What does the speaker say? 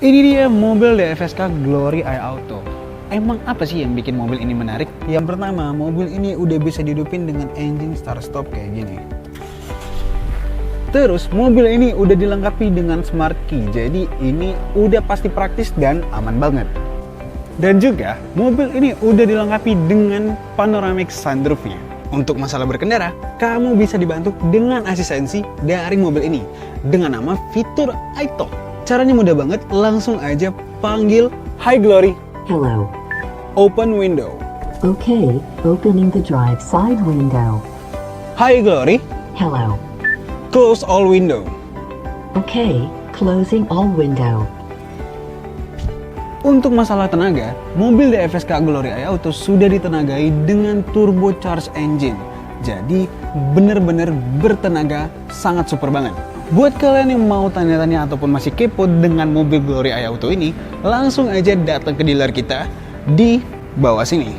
Ini dia mobil DFSK Glory iAuto. Emang apa sih yang bikin mobil ini menarik? Yang pertama, mobil ini udah bisa dihidupin dengan engine start stop kayak gini. Terus mobil ini udah dilengkapi dengan smart key, jadi ini udah pasti praktis dan aman banget. Dan juga mobil ini udah dilengkapi dengan panoramic sunroofnya. Untuk masalah berkendara, kamu bisa dibantu dengan asistensi dari mobil ini dengan nama fitur iTalk. Caranya mudah banget, langsung aja panggil Hi Glory. Hello. Open window. Okay, opening the drive side window. Hi Glory. Hello. Close all window. Okay, closing all window. Untuk masalah tenaga, mobil DFSK Glory iAuto sudah ditenagai dengan turbocharged engine. Jadi bener-bener bertenaga, sangat super banget. Buat kalian yang mau tanya-tanya ataupun masih kepo dengan mobil Glory iAuto ini, langsung aja datang ke dealer kita di bawah sini.